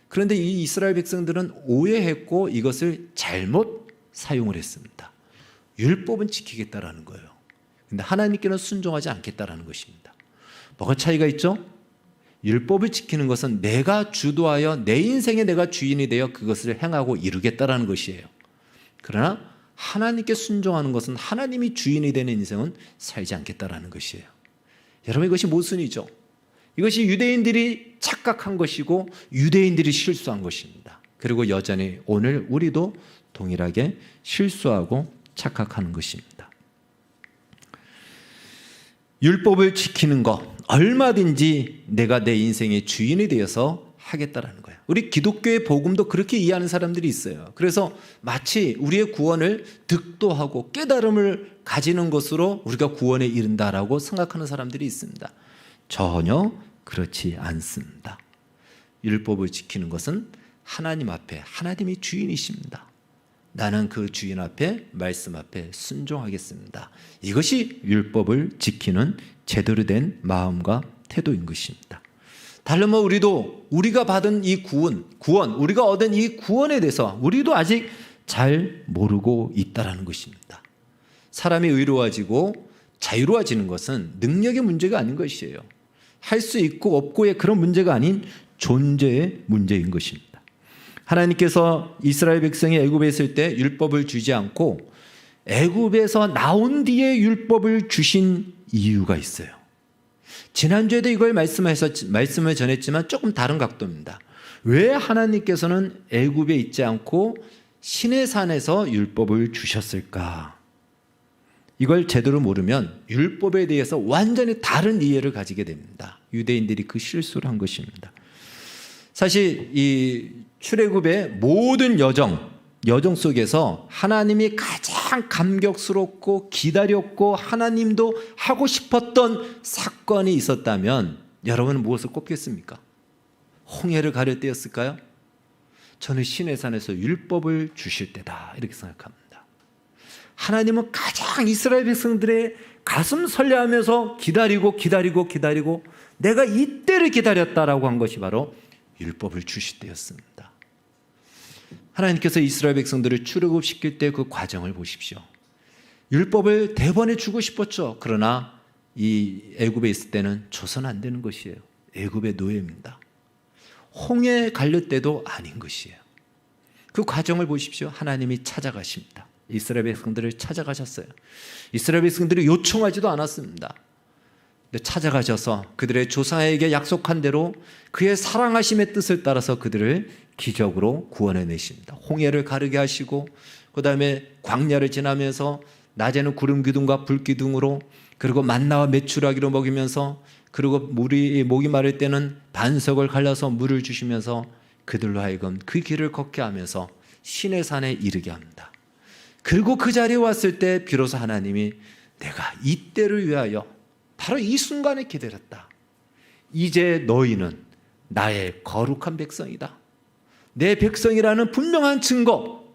그런데 이 이스라엘 백성들은 오해했고 이것을 잘못 사용을 했습니다. 율법은 지키겠다라는 거예요. 그런데 하나님께는 순종하지 않겠다라는 것입니다. 뭐가 차이가 있죠? 율법을 지키는 것은 내가 주도하여 내 인생에 내가 주인이 되어 그것을 행하고 이루겠다라는 것이에요. 그러나 하나님께 순종하는 것은 하나님이 주인이 되는 인생은 살지 않겠다라는 것이에요. 여러분, 이것이 모순이죠. 이것이 유대인들이 착각한 것이고 유대인들이 실수한 것입니다. 그리고 여전히 오늘 우리도 동일하게 실수하고 착각하는 것입니다. 율법을 지키는 것, 얼마든지 내가 내 인생의 주인이 되어서 하겠다라는 거예요. 우리 기독교의 복음도 그렇게 이해하는 사람들이 있어요. 그래서 마치 우리의 구원을 득도하고 깨달음을 가지는 것으로 우리가 구원에 이른다라고 생각하는 사람들이 있습니다. 전혀 그렇지 않습니다. 율법을 지키는 것은 하나님 앞에 하나님이 주인이십니다. 나는 그 주인 앞에 말씀 앞에 순종하겠습니다. 이것이 율법을 지키는 제대로 된 마음과 태도인 것입니다. 달러면 우리도 우리가 받은 이 구원, 우리가 얻은 이 구원에 대해서 우리도 아직 잘 모르고 있다라는 것입니다. 사람이 의로워지고 자유로워지는 것은 능력의 문제가 아닌 것이에요. 할 수 있고 없고의 그런 문제가 아닌 존재의 문제인 것입니다. 하나님께서 이스라엘 백성이 애굽에 있을 때 율법을 주지 않고 애굽에서 나온 뒤에 율법을 주신 이유가 있어요. 지난주에도 이걸 말씀을 전했지만 조금 다른 각도입니다. 왜 하나님께서는 애굽에 있지 않고 시내산에서 율법을 주셨을까? 이걸 제대로 모르면 율법에 대해서 완전히 다른 이해를 가지게 됩니다. 유대인들이 그 실수를 한 것입니다. 사실 이 출애굽의 모든 여정 속에서 하나님이 가장 감격스럽고 기다렸고 하나님도 하고 싶었던 사건이 있었다면 여러분은 무엇을 꼽겠습니까? 홍해를 가를 때였을까요? 저는 시내산에서 율법을 주실 때다 이렇게 생각합니다. 하나님은 가장 이스라엘 백성들의 가슴 설레하면서 기다리고 내가 이때를 기다렸다라고 한 것이 바로 율법을 주실 때였습니다. 하나님께서 이스라엘 백성들을 출애굽시킬 때 그 과정을 보십시오. 율법을 대번에 주고 싶었죠. 그러나 이 애굽에 있을 때는 줘서는 안 되는 것이에요. 애굽의 노예입니다. 홍해 갈릴 때도 아닌 것이에요. 그 과정을 보십시오. 하나님이 찾아가십니다. 이스라엘 백성들을 찾아가셨어요. 이스라엘 백성들이 요청하지도 않았습니다. 근데 찾아가셔서 그들의 조상에게 약속한 대로 그의 사랑하심의 뜻을 따라서 그들을 기적으로 구원해 내십니다. 홍해를 가르게 하시고 그 다음에 광야를 지나면서 낮에는 구름 기둥과 불 기둥으로 그리고 만나와 메추라기로 먹이면서 그리고 목이 마를 때는 반석을 갈라서 물을 주시면서 그들로 하여금 그 길을 걷게 하면서 시내산에 이르게 합니다. 그리고 그 자리에 왔을 때 비로소 하나님이 내가 이때를 위하여 바로 이 순간에 기다렸다. 이제 너희는 나의 거룩한 백성이다. 내 백성이라는 분명한 증거,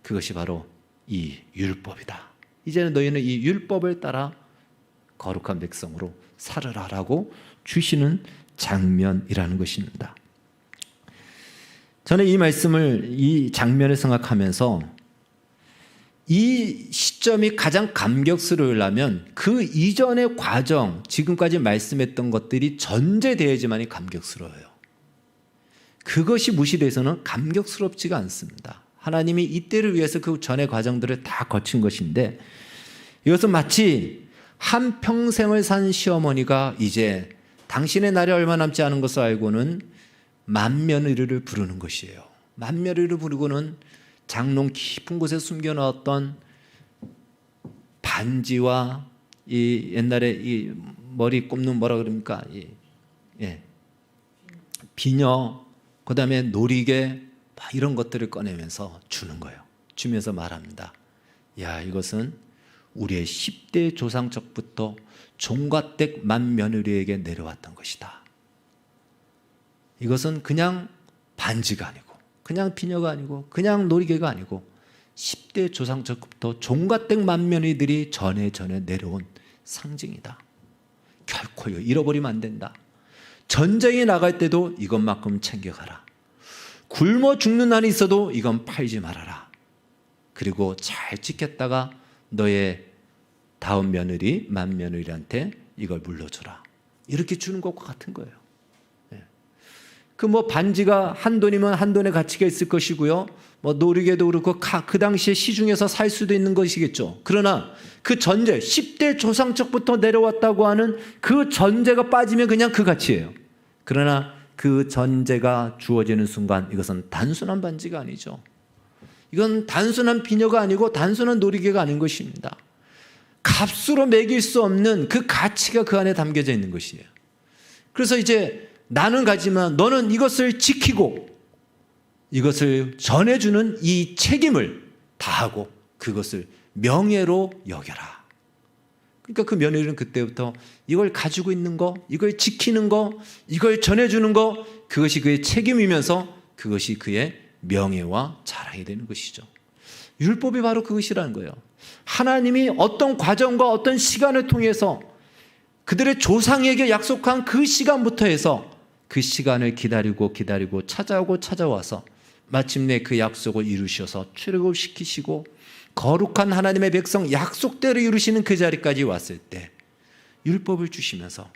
그것이 바로 이 율법이다. 이제는 너희는 이 율법을 따라 거룩한 백성으로 살으라라고 주시는 장면이라는 것입니다. 저는 이 말씀을, 이 장면을 생각하면서 이 시점이 가장 감격스러우려면 그 이전의 과정, 지금까지 말씀했던 것들이 전제되어야지만이 감격스러워요. 그것이 무시돼서는 감격스럽지가 않습니다. 하나님이 이때를 위해서 그 전의 과정들을 다 거친 것인데 이것은 마치 한 평생을 산 시어머니가 이제 당신의 날이 얼마 남지 않은 것을 알고는 맏며느리를 부르는 것이에요. 맏며느리를 부르고는 장롱 깊은 곳에 숨겨놓았던 반지와 이 옛날에 이 머리 꼽는 뭐라 그럽니까? 비녀, 그 다음에 놀이개 막 이런 것들을 꺼내면서 주는 거예요. 주면서 말합니다. 야, 이것은 우리의 10대 조상적부터 종갓댁 맏며느리에게 내려왔던 것이다. 이것은 그냥 반지가 아니고 그냥 비녀가 아니고 그냥 놀이개가 아니고 10대 조상적부터 종갓댁 맏며느리들이 전에 내려온 상징이다. 결코요 잃어버리면 안 된다. 전쟁에 나갈 때도 이것만큼 챙겨가라. 굶어 죽는 날이 있어도 이건 팔지 말아라. 그리고 잘 지켰다가 너의 다음 며느리, 맏며느리한테 이걸 물려줘라. 이렇게 주는 것과 같은 거예요. 그 반지가 한 돈이면 한 돈의 가치가 있을 것이고요. 놀이개도 그렇고 그 당시에 시중에서 살 수도 있는 것이겠죠. 그러나 그 전제, 10대 조상적부터 내려왔다고 하는 그 전제가 빠지면 그냥 그 가치예요. 그러나 그 전제가 주어지는 순간 이것은 단순한 반지가 아니죠. 이건 단순한 비녀가 아니고 단순한 놀이개가 아닌 것입니다. 값으로 매길 수 없는 그 가치가 그 안에 담겨져 있는 것이에요. 그래서 이제 나는 가지만 너는 이것을 지키고 이것을 전해주는 이 책임을 다하고 그것을 명예로 여겨라. 그러니까 그 며느리는 그때부터 이걸 가지고 있는 거, 이걸 지키는 거, 이걸 전해주는 거, 그것이 그의 책임이면서 그것이 그의 명예와 자랑이 되는 것이죠. 율법이 바로 그것이라는 거예요. 하나님이 어떤 과정과 어떤 시간을 통해서 그들의 조상에게 약속한 그 시간부터 해서 그 시간을 기다리고 찾아와서 마침내 그 약속을 이루셔서 출애굽시키시고 거룩한 하나님의 백성 약속대로 이루시는 그 자리까지 왔을 때 율법을 주시면서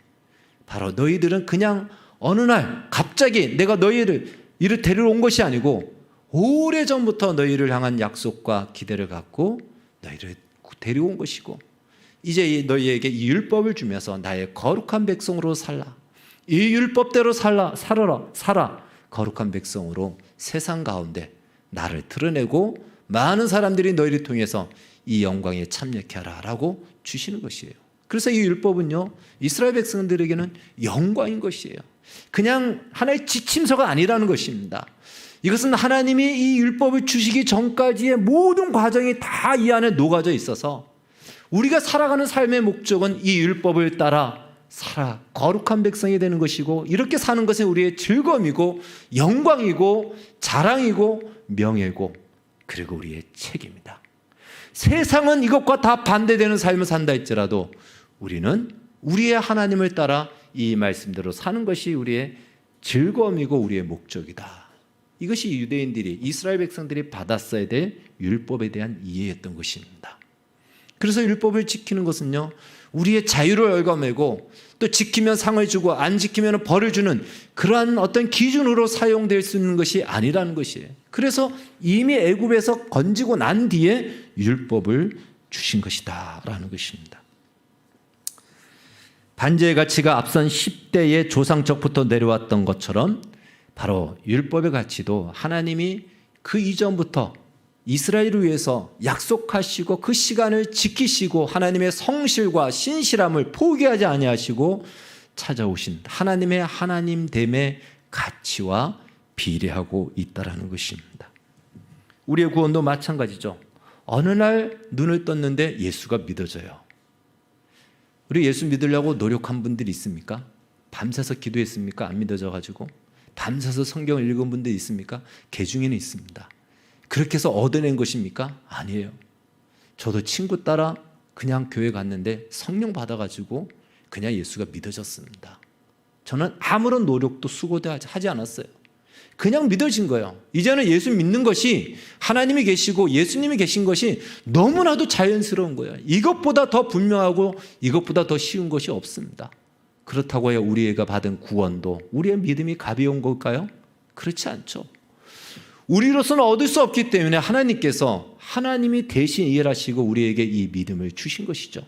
바로 너희들은 그냥 어느 날 갑자기 내가 너희를 이를 데리러 온 것이 아니고 오래전부터 너희를 향한 약속과 기대를 갖고 너희를 데려온 것이고 이제 너희에게 이 율법을 주면서 나의 거룩한 백성으로 살라. 이 율법대로 살아. 거룩한 백성으로 세상 가운데 나를 드러내고 많은 사람들이 너희를 통해서 이 영광에 참여케 하라라고 주시는 것이에요. 그래서 이 율법은요 이스라엘 백성들에게는 영광인 것이에요. 그냥 하나의 지침서가 아니라는 것입니다. 이것은 하나님이 이 율법을 주시기 전까지의 모든 과정이 다 이 안에 녹아져 있어서 우리가 살아가는 삶의 목적은 이 율법을 따라 살아 거룩한 백성이 되는 것이고 이렇게 사는 것은 우리의 즐거움이고 영광이고 자랑이고 명예고 그리고 우리의 책임이다. 세상은 이것과 다 반대되는 삶을 산다 할지라도 우리는 우리의 하나님을 따라 이 말씀대로 사는 것이 우리의 즐거움이고 우리의 목적이다. 이것이 유대인들이, 이스라엘 백성들이 받았어야 될 율법에 대한 이해였던 것입니다. 그래서 율법을 지키는 것은요, 우리의 자유를 얽어매고 또 지키면 상을 주고 안 지키면 벌을 주는 그러한 어떤 기준으로 사용될 수 있는 것이 아니라는 것이에요. 그래서 이미 애굽에서 건지고 난 뒤에 율법을 주신 것이다 라는 것입니다. 반제의 가치가 앞선 10대의 조상적부터 내려왔던 것처럼 바로 율법의 가치도 하나님이 그 이전부터 이스라엘을 위해서 약속하시고 그 시간을 지키시고 하나님의 성실과 신실함을 포기하지 아니하시고 찾아오신 하나님의 하나님됨의 가치와 비례하고 있다라는 것입니다. 우리의 구원도 마찬가지죠. 어느 날 눈을 떴는데 예수가 믿어져요. 우리 예수 믿으려고 노력한 분들이 있습니까? 밤새서 기도했습니까? 안 믿어져가지고 밤새서 성경을 읽은 분들이 있습니까? 개 중에는 있습니다. 그렇게 해서 얻어낸 것입니까? 아니에요. 저도 친구 따라 그냥 교회 갔는데 성령 받아가지고 그냥 예수가 믿어졌습니다. 저는 아무런 노력도 수고도 하지 않았어요. 그냥 믿어진 거예요. 이제는 예수 믿는 것이 하나님이 계시고 예수님이 계신 것이 너무나도 자연스러운 거예요. 이것보다 더 분명하고 이것보다 더 쉬운 것이 없습니다. 그렇다고 해야 우리가 받은 구원도 우리의 믿음이 가벼운 걸까요? 그렇지 않죠. 우리로서는 얻을 수 없기 때문에 하나님께서 하나님이 대신 일하시고 우리에게 이 믿음을 주신 것이죠.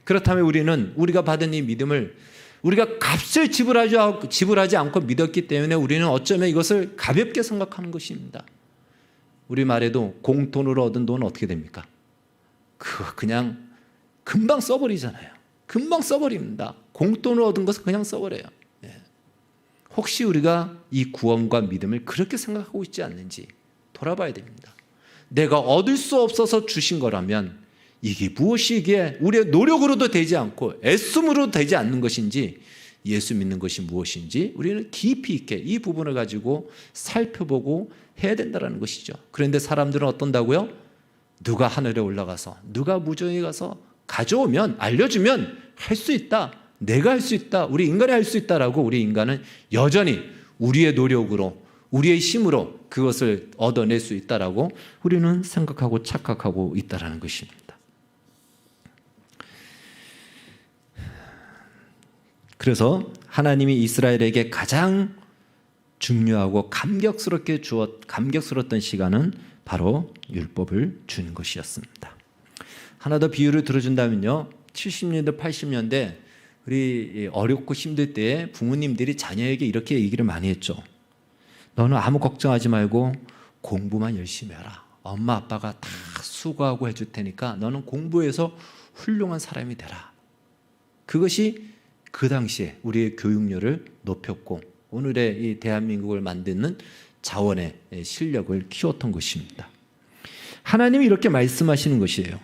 그렇다면 우리는 우리가 받은 이 믿음을 우리가 값을 지불하지 않고 믿었기 때문에 우리는 어쩌면 이것을 가볍게 생각하는 것입니다. 우리 말에도 공돈으로 얻은 돈은 어떻게 됩니까? 그거 그냥 금방 써버리잖아요. 금방 써버립니다. 공돈으로 얻은 것은 그냥 써버려요. 혹시 우리가 이 구원과 믿음을 그렇게 생각하고 있지 않는지 돌아봐야 됩니다. 내가 얻을 수 없어서 주신 거라면 이게 무엇이기에 우리의 노력으로도 되지 않고 애씀으로도 되지 않는 것인지 예수 믿는 것이 무엇인지 우리는 깊이 있게 이 부분을 가지고 살펴보고 해야 된다는 것이죠. 그런데 사람들은 어떤다고요? 누가 하늘에 올라가서 누가 무정에 가서 가져오면 알려주면 할 수 있다. 내가 할 수 있다. 우리 인간이 할 수 있다라고 우리 인간은 여전히 우리의 노력으로 우리의 힘으로 그것을 얻어낼 수 있다라고 우리는 생각하고 착각하고 있다라는 것입니다. 그래서 하나님이 이스라엘에게 가장 중요하고 감격스러웠던 시간은 바로 율법을 주는 것이었습니다. 하나 더 비유를 들어준다면요. 70년대, 80년대 우리 어렵고 힘들 때 부모님들이 자녀에게 이렇게 얘기를 많이 했죠. 너는 아무 걱정하지 말고 공부만 열심히 해라. 엄마 아빠가 다 수고하고 해줄 테니까 너는 공부해서 훌륭한 사람이 되라. 그것이 그 당시에 우리의 교육열을 높였고 오늘의 이 대한민국을 만드는 자원의 실력을 키웠던 것입니다. 하나님이 이렇게 말씀하시는 것이에요.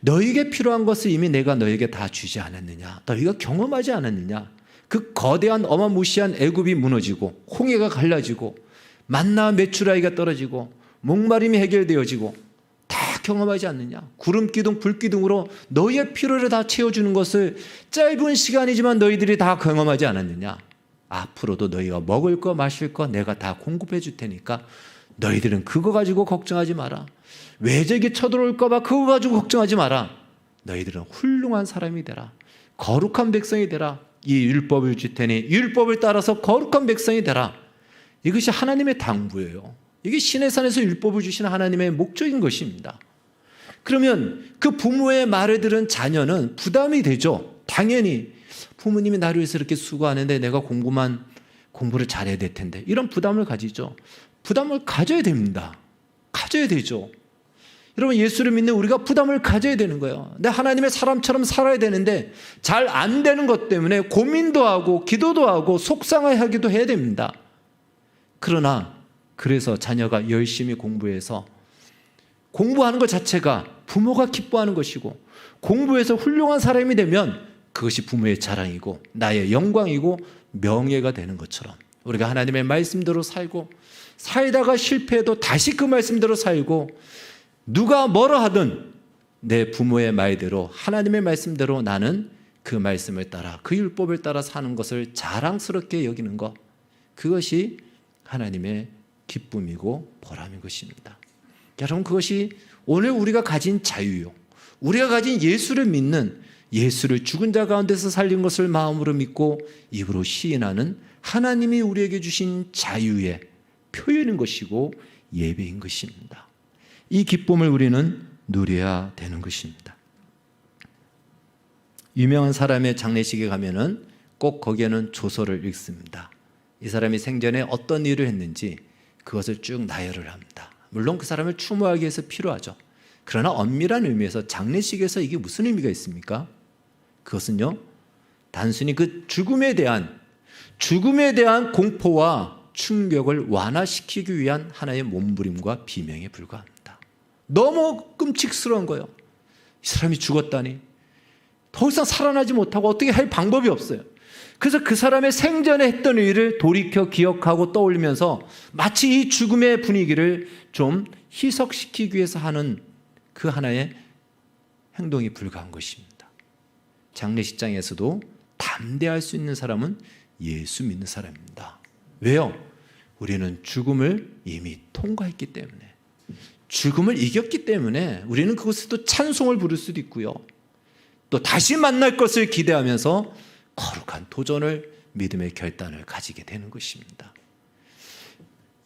너에게 필요한 것을 이미 내가 너에게 다 주지 않았느냐? 너희가 경험하지 않았느냐? 그 거대한 어마무시한 애굽이 무너지고 홍해가 갈라지고 만나와 메추라기가 떨어지고 목마름이 해결되어지고 다 경험하지 않느냐? 구름기둥 불기둥으로 너희의 필요를 다 채워주는 것을 짧은 시간이지만 너희들이 다 경험하지 않았느냐? 앞으로도 너희가 먹을 거 마실 거 내가 다 공급해 줄 테니까 너희들은 그거 가지고 걱정하지 마라. 외적이 쳐들어올까 봐 그거 가지고 걱정하지 마라. 너희들은 훌륭한 사람이 되라. 거룩한 백성이 되라. 이 율법을 줄 테니 율법을 따라서 거룩한 백성이 되라. 이것이 하나님의 당부예요. 이게 시내산에서 율법을 주시는 하나님의 목적인 것입니다. 그러면 그 부모의 말을 들은 자녀는 부담이 되죠. 당연히 부모님이 나를 위해서 이렇게 수고하는데 내가 공부를 잘해야 될 텐데 이런 부담을 가지죠. 부담을 가져야 됩니다. 가져야 되죠. 여러분 예수를 믿는 우리가 부담을 가져야 되는 거예요. 내 하나님의 사람처럼 살아야 되는데 잘 안 되는 것 때문에 고민도 하고 기도도 하고 속상해하기도 해야 됩니다. 그러나 그래서 자녀가 열심히 공부해서 공부하는 것 자체가 부모가 기뻐하는 것이고 공부해서 훌륭한 사람이 되면 그것이 부모의 자랑이고 나의 영광이고 명예가 되는 것처럼 우리가 하나님의 말씀대로 살고 살다가 실패해도 다시 그 말씀대로 살고 누가 뭐라 하든 내 부모의 말대로 하나님의 말씀대로 나는 그 말씀을 따라 그 율법을 따라 사는 것을 자랑스럽게 여기는 것, 그것이 하나님의 기쁨이고 보람인 것입니다. 여러분, 그것이 오늘 우리가 가진 자유요, 우리가 가진 예수를 믿는, 예수를 죽은 자 가운데서 살린 것을 마음으로 믿고 입으로 시인하는 하나님이 우리에게 주신 자유의 표현인 것이고 예배인 것입니다. 이 기쁨을 우리는 누려야 되는 것입니다. 유명한 사람의 장례식에 가면은 꼭 거기에는 조서를 읽습니다. 이 사람이 생전에 어떤 일을 했는지 그것을 쭉 나열을 합니다. 물론 그 사람을 추모하기 위해서 필요하죠. 그러나 엄밀한 의미에서 장례식에서 이게 무슨 의미가 있습니까? 그것은요, 단순히 그 죽음에 대한 공포와 충격을 완화시키기 위한 하나의 몸부림과 비명에 불과합니다. 너무 끔찍스러운 거예요. 이 사람이 죽었다니, 더 이상 살아나지 못하고 어떻게 할 방법이 없어요. 그래서 그 사람의 생전에 했던 일을 돌이켜 기억하고 떠올리면서 마치 이 죽음의 분위기를 좀 희석시키기 위해서 하는 그 하나의 행동이 불가한 것입니다. 장례식장에서도 담대할 수 있는 사람은 예수 믿는 사람입니다. 왜요? 우리는 죽음을 이미 통과했기 때문에, 죽음을 이겼기 때문에 우리는 그것에도 찬송을 부를 수도 있고요, 또 다시 만날 것을 기대하면서 거룩한 도전을, 믿음의 결단을 가지게 되는 것입니다.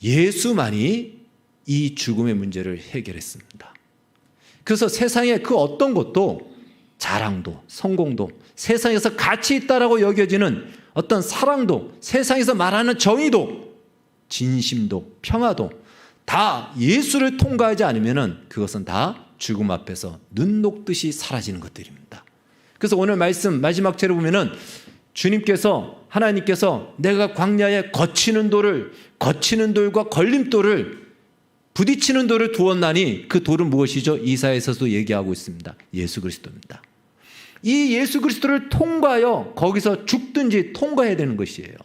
예수만이 이 죽음의 문제를 해결했습니다. 그래서 세상의 그 어떤 것도, 자랑도, 성공도, 세상에서 가치 있다라고 여겨지는 어떤 사랑도, 세상에서 말하는 정의도, 진심도, 평화도 다 예수를 통과하지 않으면 그것은 다 죽음 앞에서 눈 녹듯이 사라지는 것들입니다. 그래서 오늘 말씀 마지막 절에 보면은 주님께서, 하나님께서 내가 광야에 거치는 돌과 걸림돌을, 부딪히는 돌을 두었나니 그 돌은 무엇이죠? 이사야에서도 얘기하고 있습니다. 예수 그리스도입니다. 이 예수 그리스도를 통과하여 거기서 죽든지 통과해야 되는 것이에요.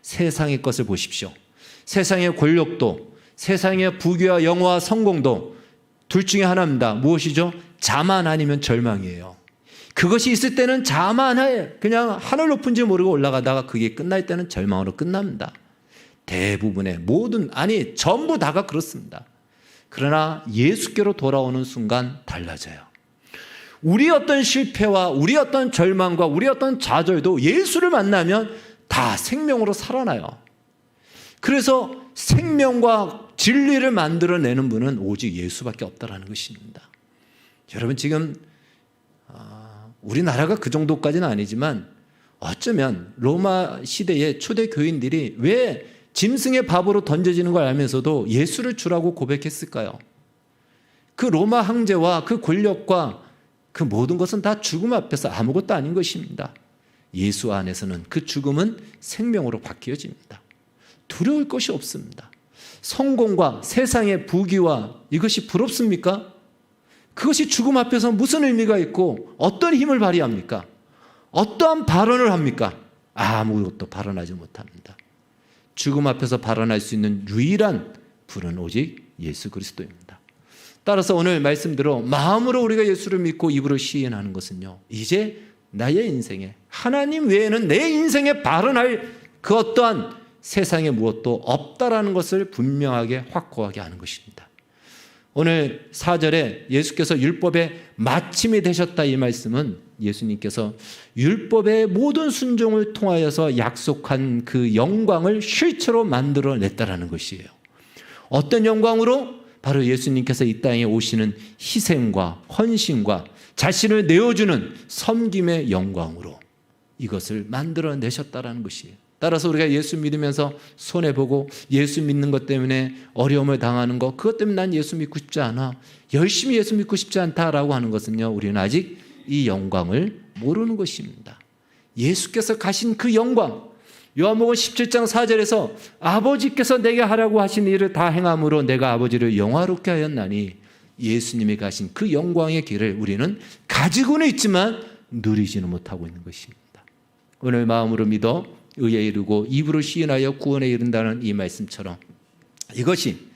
세상의 것을 보십시오. 세상의 권력도, 세상의 부귀와 영화와 성공도 둘 중에 하나입니다. 무엇이죠? 자만 아니면 절망이에요. 그것이 있을 때는 자만해, 그냥 하늘 높은지 모르고 올라가다가 그게 끝날 때는 절망으로 끝납니다. 대부분의 모든, 아니 전부 다가 그렇습니다. 그러나 예수께로 돌아오는 순간 달라져요. 우리 어떤 실패와 우리 어떤 절망과 우리 어떤 좌절도 예수를 만나면 다 생명으로 살아나요. 그래서 생명과 진리를 만들어내는 분은 오직 예수밖에 없다라는 것입니다. 여러분, 지금 우리나라가 그 정도까지는 아니지만 어쩌면 로마 시대의 초대 교인들이 왜 짐승의 밥으로 던져지는 걸 알면서도 예수를 주라고 고백했을까요? 그 로마 황제와 그 권력과 그 모든 것은 다 죽음 앞에서 아무것도 아닌 것입니다. 예수 안에서는 그 죽음은 생명으로 바뀌어집니다. 두려울 것이 없습니다. 성공과 세상의 부귀와 이것이 부럽습니까? 그것이 죽음 앞에서 무슨 의미가 있고 어떤 힘을 발휘합니까? 어떠한 발언을 합니까? 아무것도 발언하지 못합니다. 죽음 앞에서 발언할 수 있는 유일한 분은 오직 예수 그리스도입니다. 따라서 오늘 말씀대로 마음으로 우리가 예수를 믿고 입으로 시인하는 것은요, 이제 나의 인생에, 하나님 외에는 내 인생에 발언할 그 어떠한 세상에 무엇도 없다라는 것을 분명하게 확고하게 하는 것입니다. 오늘 4절에 예수께서 율법의 마침이 되셨다, 이 말씀은 예수님께서 율법의 모든 순종을 통하여서 약속한 그 영광을 실체로 만들어냈다라는 것이에요. 어떤 영광으로? 바로 예수님께서 이 땅에 오시는 희생과 헌신과 자신을 내어주는 섬김의 영광으로 이것을 만들어내셨다라는 것이에요. 따라서 우리가 예수 믿으면서 손해보고 예수 믿는 것 때문에 어려움을 당하는 것, 그것 때문에 난 예수 믿고 싶지 않아, 열심히 예수 믿고 싶지 않다라고 하는 것은요, 우리는 아직 이 영광을 모르는 것입니다. 예수께서 가신 그 영광, 요한복음 17장 4절에서 아버지께서 내게 하라고 하신 일을 다 행함으로 내가 아버지를 영화롭게 하였나니, 예수님이 가신 그 영광의 길을 우리는 가지고는 있지만 누리지는 못하고 있는 것입니다. 오늘 마음으로 믿어 의에 이르고 입으로 시인하여 구원에 이른다는 이 말씀처럼 이것이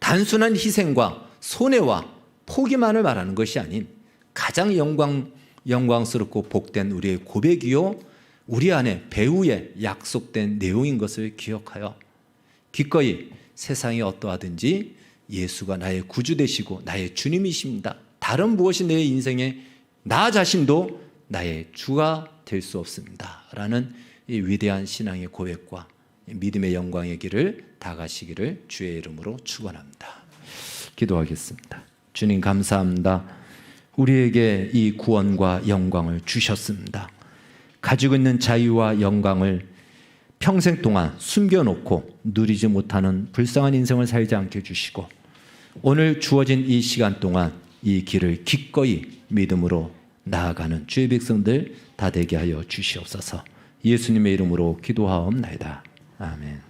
단순한 희생과 손해와 포기만을 말하는 것이 아닌 가장 영광 영광스럽고 복된 우리의 고백이요 우리 안에 배후에 약속된 내용인 것을 기억하여 기꺼이 세상이 어떠하든지 예수가 나의 구주 되시고 나의 주님이십니다. 다른 무엇이 내 인생에 나 자신도 나의 주가 될 수 없습니다. 라는 이 위대한 신앙의 고백과 믿음의 영광의 길을 다 가시기를 주의 이름으로 축원합니다. 기도하겠습니다. 주님 감사합니다. 우리에게 이 구원과 영광을 주셨습니다. 가지고 있는 자유와 영광을 평생 동안 숨겨놓고 누리지 못하는 불쌍한 인생을 살지 않게 해주시고 오늘 주어진 이 시간 동안 이 길을 기꺼이 믿음으로 나아가는 주의 백성들 다 되게 하여 주시옵소서. 예수님의 이름으로 기도하옵나이다. 아멘.